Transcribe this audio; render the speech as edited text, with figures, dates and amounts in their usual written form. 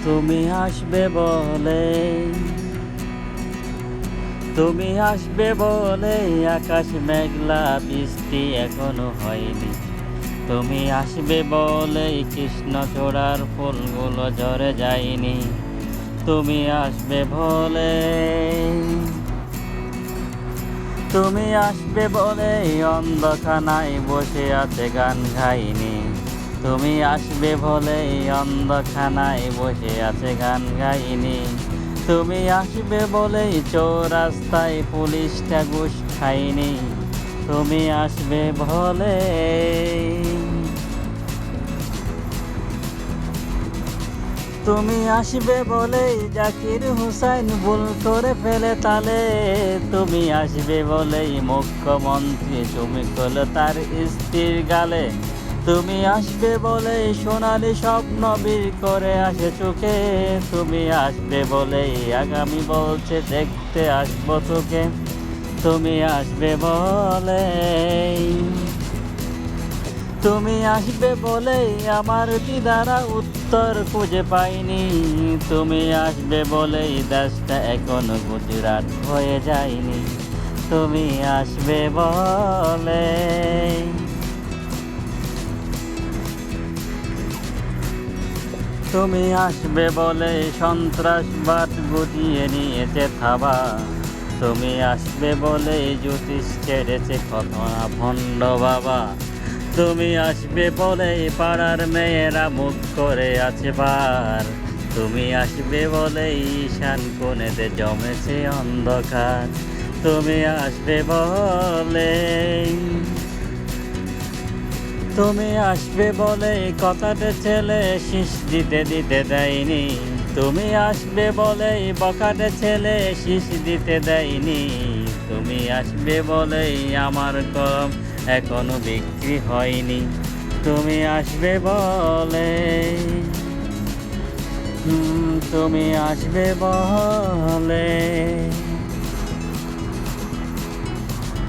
তুমি আসবে বলে, তুমি আসবে বলে আকাশ মেঘলা, বৃষ্টি এখনো হয়নি। তুমি আসবে বলে কৃষ্ণচূড়ার ফুলগুলো ঝরে যায়নি। তুমি আসবে বলে, তুমি আসবে বলে অন্ধখানায় বসে আছে গান গাইনি। তুমি আসবে বলে অন্ধখানায় বসে আছে গান গাইনি। তুমি আসবে বলে চৌরাস্তায় পুলিশটা ঘুষ খায়নি। তুমি আসবে বলে, তুমি আসবে বলেই জাকির হুসাইন ভুল করে ফেলে তালে। তুমি আসবে বলেই মুখ্যমন্ত্রী চুমি করল তার স্ত্রীর গালে। তুমি আসবে বলেই সোনালি স্বপ্ন বীর করে আসে চোখে। তুমি আসবে বলেই আগামী বলছে দেখতে আসবো তোকে। তুমি আসবে বলে, তুমি আসবে বলেই আমার দিদারা উত্তর খুঁজে পাইনি। তুমি আসবে বলেই দেশটা এখনো গুজরাট হয়ে যায়নি। তুমি আসবে বলে, তুমি আসবে বলে সন্ত্রাসবাদ গুটিয়ে নিয়েছে থাবা। তুমি আসবে বলে জ্যোতিষ ছেড়েছে কথা ভণ্ড বাবা। তুমি আসবে বলে পাড়ার মেয়েরা মুখ করে আছে বার। তুমি আসবে বলে ঈশান কোণেতে জমেছে অন্ধকার। তুমি আসবে বলে, তুমি আসবে বলে কথাটা ছেলে শীষ দিতে দিতে দেয়নি। তুমি আসবে বলে বকাটে ছেলে শীষ দিতে দেয়নি। তুমি আসবে বলেই আমার কলম এখনো বিক্রি হয়নি। তুমি আসবে বলে, তুমি আসবে বলে।